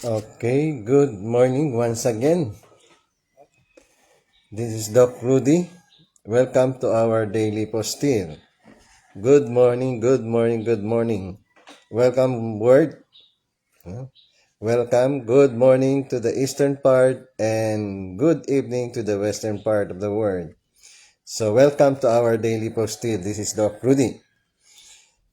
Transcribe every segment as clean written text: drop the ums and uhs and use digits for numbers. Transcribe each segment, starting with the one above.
Okay, good morning once again. This is Doc Rudy. Welcome to our daily postil. Good morning, good morning, good morning. Welcome, word. Welcome, good morning to the eastern part and good evening to the western part of the world. So, welcome to our daily postil. This is Doc Rudy.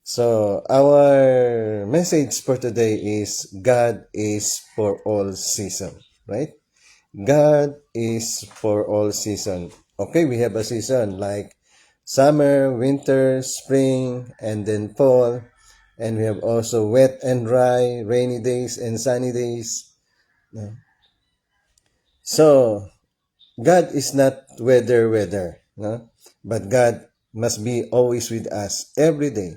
So, our message for today is God is for all season, right? God is for all season. Okay, we have a season like summer, winter, spring, and then fall. And we have also wet and dry, rainy days and sunny days. So, God is not weather, no? But God must be always with us every day.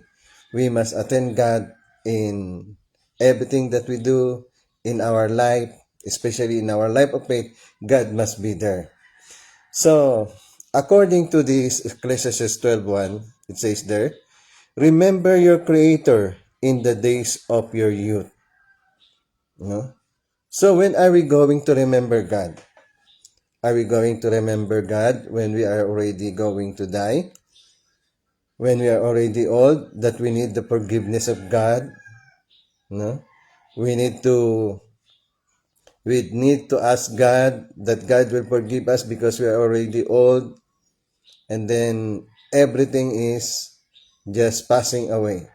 We must attend God in everything that we do in our life, especially in our life of faith. God must be there. So, according to this Ecclesiastes 12:1, it says there, remember your Creator in the days of your youth. No? So, when are we going to remember God? Are we going to remember God when we are already going to die? When we are already old, that we need the forgiveness of God? No? We need to ask God that God will forgive us because we are already old, and then everything is just passing away,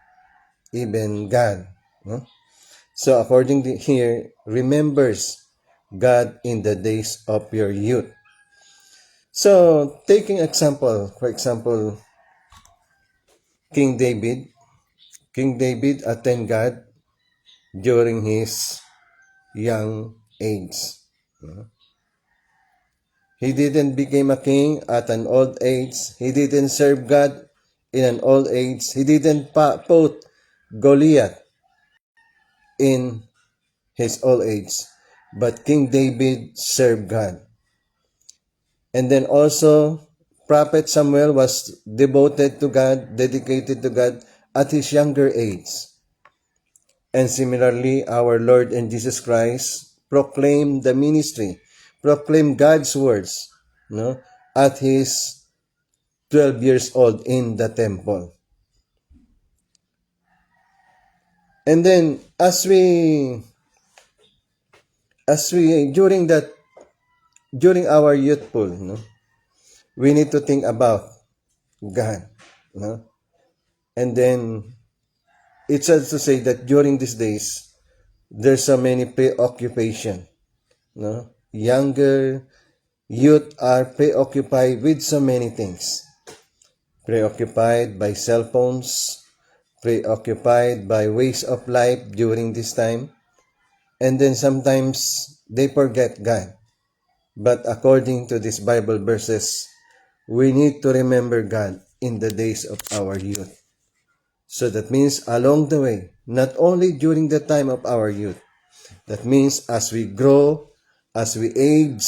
even God. No? So according to here, remembers God in the days of your youth. So taking example, for example, King David. King David attend God during his young age. He didn't become a king at an old age. He didn't serve God in an old age. He didn't put Goliath in his old age. But King David served God. And then also, Prophet Samuel was devoted to God, dedicated to God at his younger age. And similarly, our Lord and Jesus Christ proclaimed the ministry, proclaimed God's words, no, at his 12 years old in the temple. And then during our youthful, no, we need to think about God, no? And then it's also say that during these days there's so many preoccupation, no? Younger youth are preoccupied with so many things. Preoccupied by cell phones, preoccupied by ways of life during this time, and then sometimes they forget God. But according to these Bible verses, we need to remember God in the days of our youth. So that means along the way, not only during the time of our youth, that means as we grow, as we age,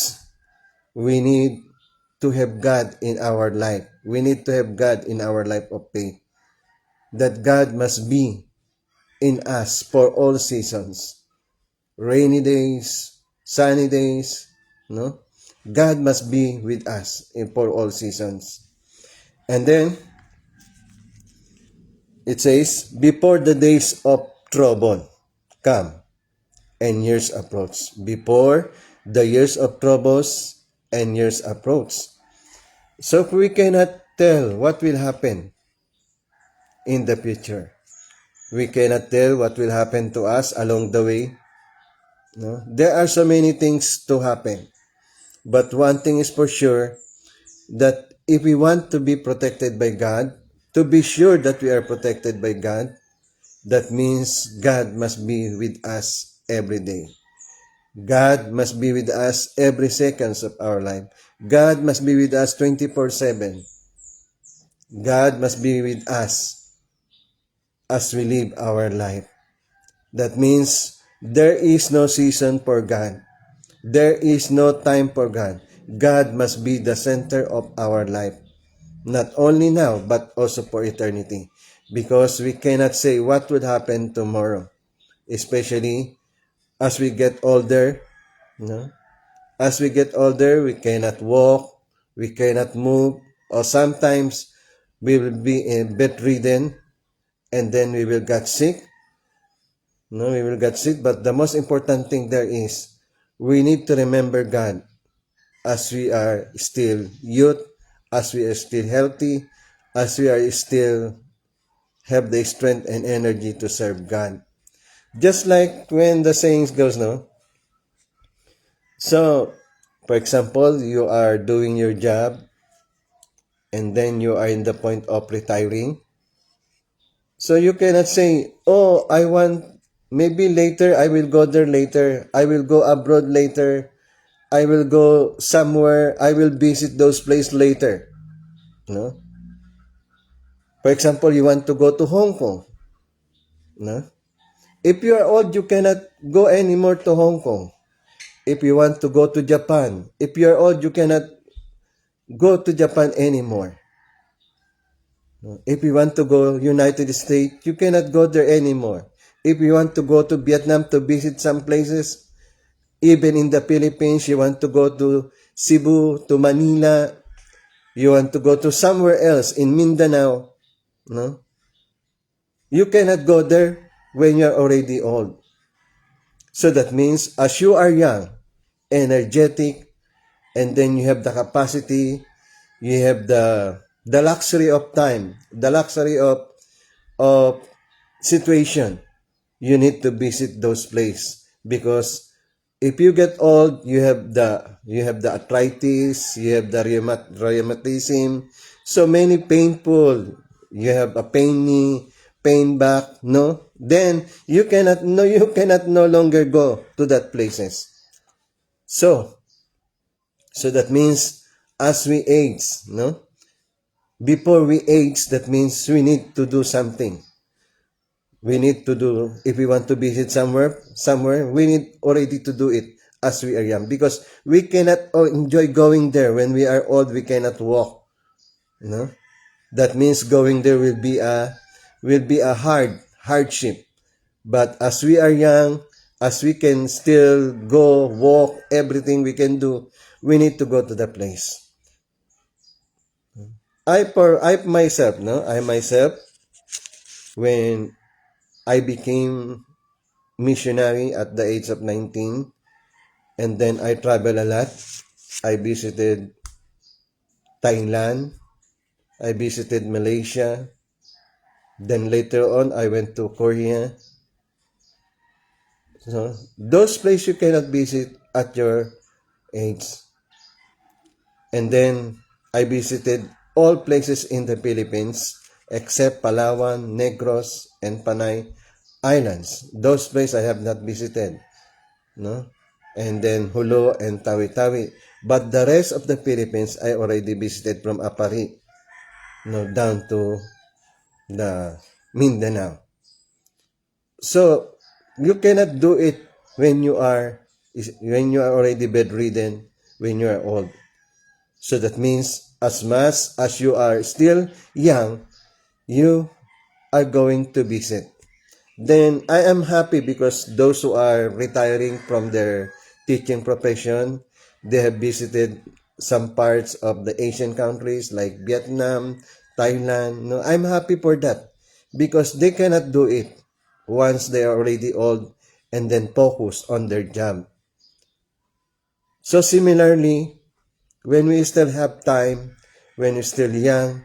we need to have God in our life. We need to have God in our life of faith. That God must be in us for all seasons. Rainy days, sunny days, no? God must be with us for all seasons. And then, it says, before the days of trouble come and years approach. Before the years of troubles and years approach. So if we cannot tell what will happen in the future, we cannot tell what will happen to us along the way. No? There are so many things to happen. But one thing is for sure, that if we want to be protected by God, to be sure that we are protected by God, that means God must be with us every day. God must be with us every seconds of our life. God must be with us 24/7. God must be with us as we live our life. That means there is no season for God. There is no time for God. God must be the center of our life. Not only now, but also for eternity. Because we cannot say what would happen tomorrow. Especially as we get older, no? As we get older, we cannot walk, we cannot move, or sometimes we will be bedridden, and then we will get sick. No, we will get sick. But the most important thing there is we need to remember God as we are still youth, as we are still healthy, as we are still have the strength and energy to serve God. Just like when the sayings goes, no? So, for example, you are doing your job and then you are in the point of retiring. So you cannot say, oh, I want, maybe later, I will go there later, I will go abroad later, I will go somewhere, I will visit those places later. No? For example, you want to go to Hong Kong. No? If you are old, you cannot go anymore to Hong Kong. If you want to go to Japan, if you are old, you cannot go to Japan anymore. If you want to go United States, you cannot go there anymore. If you want to go to Vietnam to visit some places, even in the Philippines, you want to go to Cebu, to Manila, you want to go to somewhere else in Mindanao, no? You cannot go there when you're already old. So that means as you are young, energetic, and then you have the capacity, you have the luxury of time, the luxury of situation, you need to visit those places because if you get old, you have the arthritis, you have the rheumatism, so many painful. You have a pain knee, pain back, no? Then you cannot no longer go to that places. So so that means as we age, no? Before we age, that means we need to do something. We need to do, if we want to visit somewhere, we need already to do it as we are young because we cannot enjoy going there when we are old. We cannot walk, you know. That means going there will be a hardship. But as we are young, as we can still go walk, everything we can do, we need to go to the place. I myself, no, I myself, when I became missionary at the age of 19, and then I travel a lot. I visited Thailand, I visited Malaysia, then later on I went to Korea. So those places you cannot visit at your age. And then I visited all places in the Philippines except Palawan, Negros, and Panay Islands. Those places I have not visited. No? And then Hulu and Tawi-Tawi. But the rest of the Philippines I already visited from Apari, no, down to the Mindanao. So you cannot do it when you are already bedridden, when you are old. So that means as much as you are still young, you are going to visit. Then I am happy because those who are retiring from their teaching profession, they have visited some parts of the Asian countries like Vietnam, Thailand. No, I'm happy for that because they cannot do it once they are already old and then focus on their job. So similarly, when we still have time, when we're still young,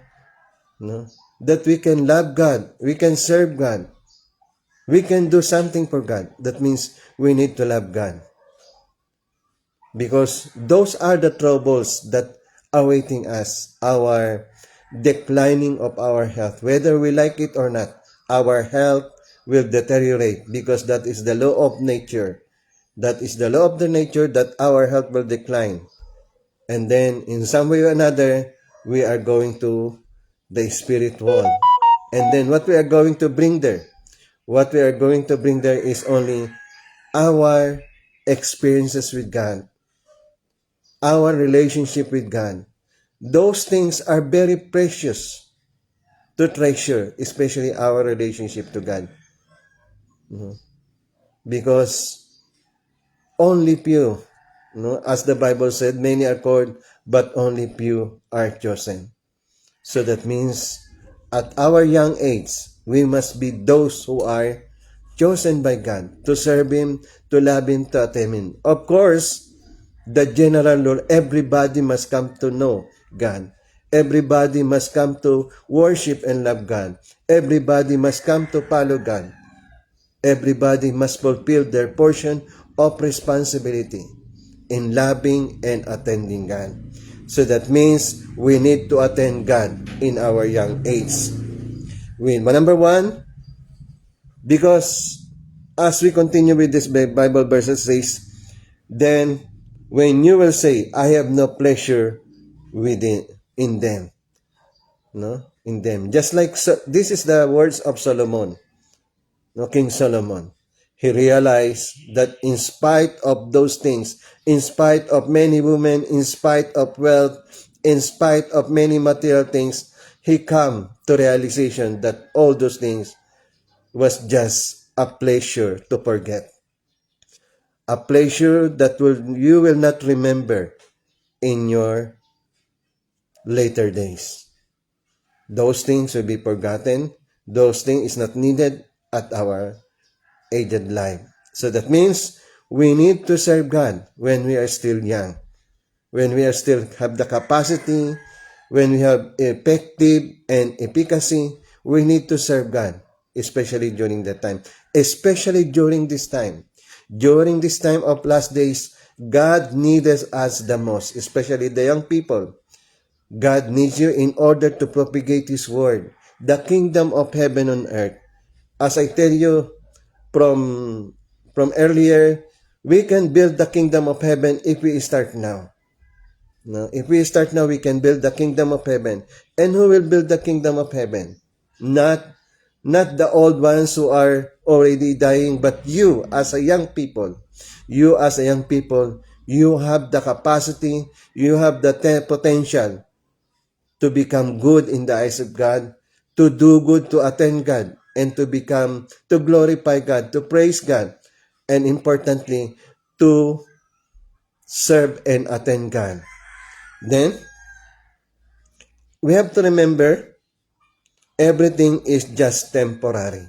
no, that we can love God, we can serve God, we can do something for God. That means we need to love God. Because those are the troubles that awaiting us, our declining of our health. Whether we like it or not, our health will deteriorate because that is the law of nature. That is the law of the nature that our health will decline. And then in some way or another, we are going to the spirit world. And then what we are going to bring there? What we are going to bring there is only our experiences with God, our relationship with God. Those things are very precious to treasure, especially our relationship to God. Because only few. No? As the Bible said, many are called, but only few are chosen. So that means at our young age, we must be those who are chosen by God to serve Him, to love Him, to attain Him. Of course, the general rule, everybody must come to know God. Everybody must come to worship and love God. Everybody must come to follow God. Everybody must fulfill their portion of responsibility in loving and attending God. So that means we need to attend God in our young age. Number one, because as we continue with this Bible verse, it says, then when you will say, I have no pleasure in them, no, in them. Just like this is the words of Solomon, no, King Solomon. He realized that in spite of those things, in spite of many women, in spite of wealth, in spite of many material things, he come to realization that all those things was just a pleasure to forget. A pleasure that you will not remember in your later days. Those things will be forgotten. Those things is not needed at our aged life. So that means we need to serve God when we are still young, when we are still have the capacity, when we have effective and efficacy. We need to serve God, especially during that time, especially during this time. During this time of last days, God needs us the most, especially the young people. God needs you in order to propagate His word, the kingdom of heaven on earth. As I tell you from earlier, we can build the kingdom of heaven if we start now. No? If we start now, we can build the kingdom of heaven. And who will build the kingdom of heaven? Not the old ones who are already dying, but you as a young people. You as a young people, you have the capacity, you have the potential to become good in the eyes of God, to do good, to attend God, and to glorify God, to praise God, and importantly, to serve and attend God. Then, we have to remember, everything is just temporary.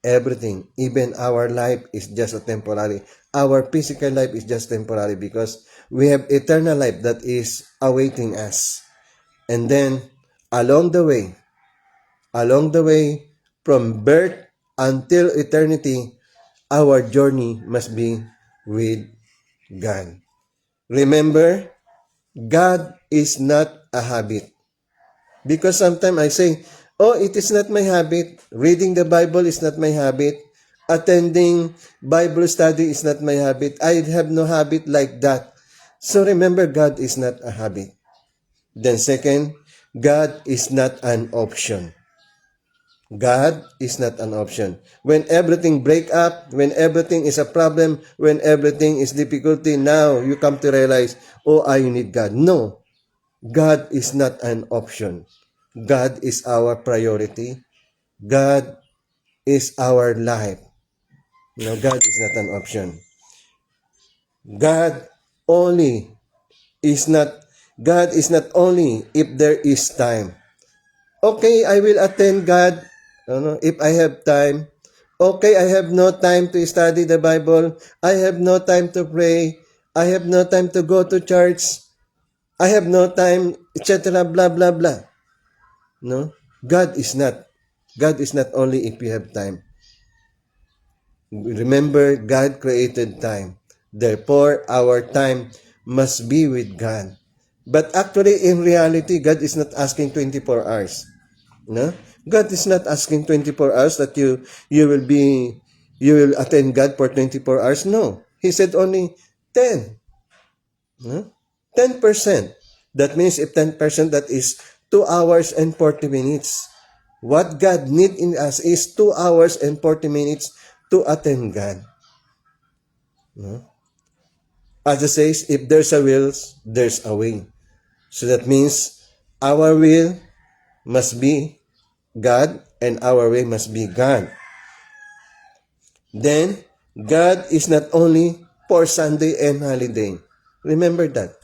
Everything, even our life is just a temporary. Our physical life is just temporary because we have eternal life that is awaiting us. And then, along the way, from birth until eternity, our journey must be with God. Remember, God is not a habit. Because sometimes I say, oh, it is not my habit. Reading the Bible is not my habit. Attending Bible study is not my habit. I have no habit like that. So remember, God is not a habit. Then second, God is not an option. God is not an option. When everything break up, when everything is a problem, when everything is difficulty, now you come to realize, oh, I need God. No, God is not an option. God is our priority. God is our life. No, God is not an option. God only is not, God is not only if there is time. Okay, I will attend God if I have time. Okay, I have no time to study the Bible. I have no time to pray. I have no time to go to church. I have no time, etc. Blah, blah, blah. No? God is not. God is not only if you have time. Remember, God created time. Therefore, our time must be with God. But actually, in reality, God is not asking 24 hours. No? God is not asking 24 hours that you will attend God for 24 hours. No. He said only 10. No? 10%. That means if 10%, that is 2 hours and 40 minutes. What God need in us is 2 hours and 40 minutes to attend God. No? As it says, if there's a will, there's a way. So that means our will must be God and our way must be God. Then, God is not only for Sunday and holiday. Remember that.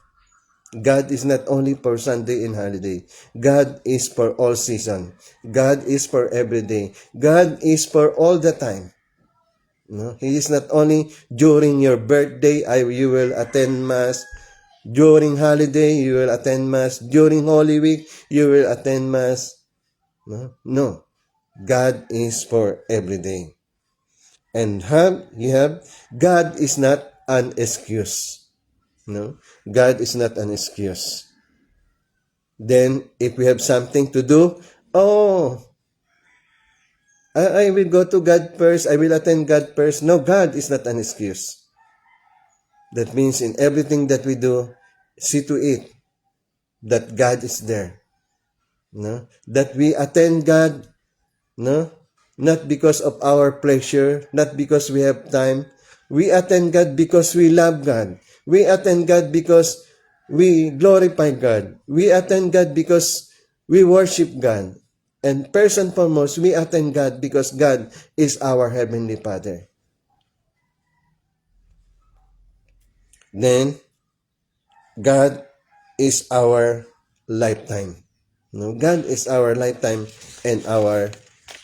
God is not only for Sunday and holiday. God is for all season. God is for every day. God is for all the time. No? He is not only during your birthday, you will attend Mass. During holiday, you will attend Mass. During Holy Week, you will attend Mass. No. God is for every day. And God is not an excuse. No? God is not an excuse. Then, if we have something to do, I will go to God first. I will attend God first. No, God is not an excuse. That means in everything that we do, see to it that God is there. No? That we attend God, no? Not because of our pleasure, not because we have time. We attend God because we love God. We attend God because we glorify God. We attend God because we worship God. And first and foremost, we attend God because God is our Heavenly Father. Then, God is our lifetime. No, God is our lifetime and our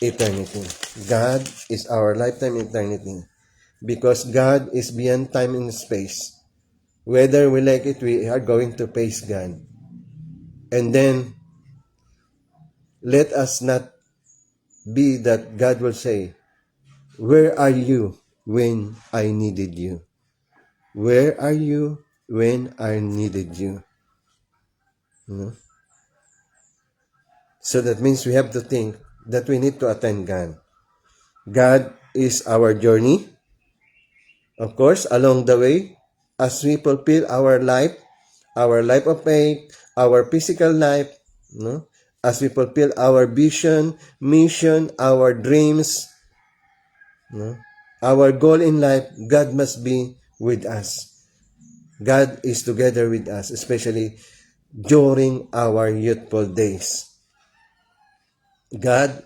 eternity. God is our lifetime eternity. Because God is beyond time and space. Whether we like it, we are going to face God. And then, let us not be that God will say, where are you when I needed you? Where are you when I needed you? No? So that means we have to think that we need to attend God. God is our journey. Of course, along the way, as we fulfill our life of faith, our physical life, no? As we fulfill our vision, mission, our dreams, no? Our goal in life, God must be with us. God is together with us, especially during our youthful days. God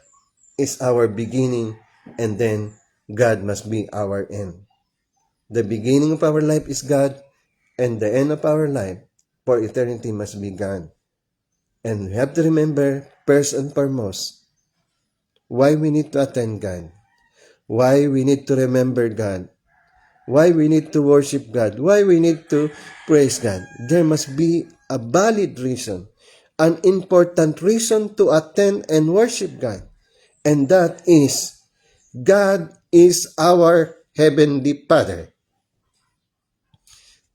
is our beginning, and then God must be our end. The beginning of our life is God, and the end of our life for eternity must be God. And we have to remember, first and foremost, why we need to attend God, why we need to remember God, why we need to worship God, why we need to praise God. There must be a valid reason, an important reason to attend and worship God. And that is, God is our Heavenly Father.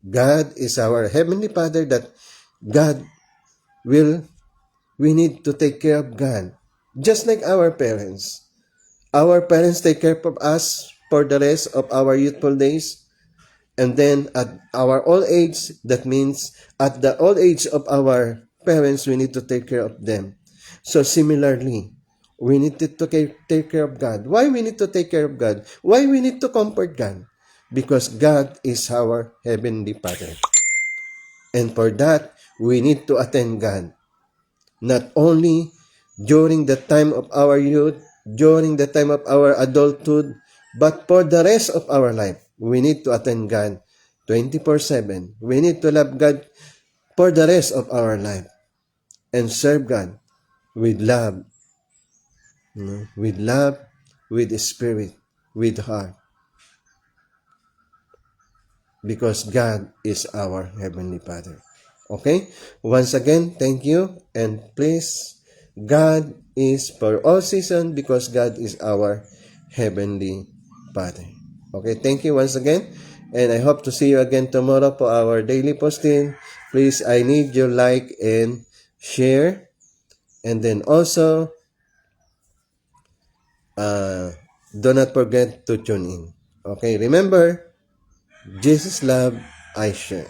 God is our Heavenly Father, that God will, we need to take care of God. Just like our parents. Our parents take care of us for the rest of our youthful days. And then at our old age, that means at the old age of our parents, we need to take care of them. So similarly, we need to take care of God. Why we need to take care of God? Why we need to comfort God? Because God is our Heavenly Father. And for that, we need to attend God. Not only during the time of our youth, during the time of our adulthood, but for the rest of our life. We need to attend God 24/7. We need to love God for the rest of our life and serve God with love, with love, with spirit, with heart. Because God is our Heavenly Father. Okay? Once again, thank you. And please, God is for all season because God is our Heavenly Father. Okay, thank you once again. And I hope to see you again tomorrow for our daily posting. Please, I need your like and share. And then also, do not forget to tune in. Okay, remember, Jesus love, I share.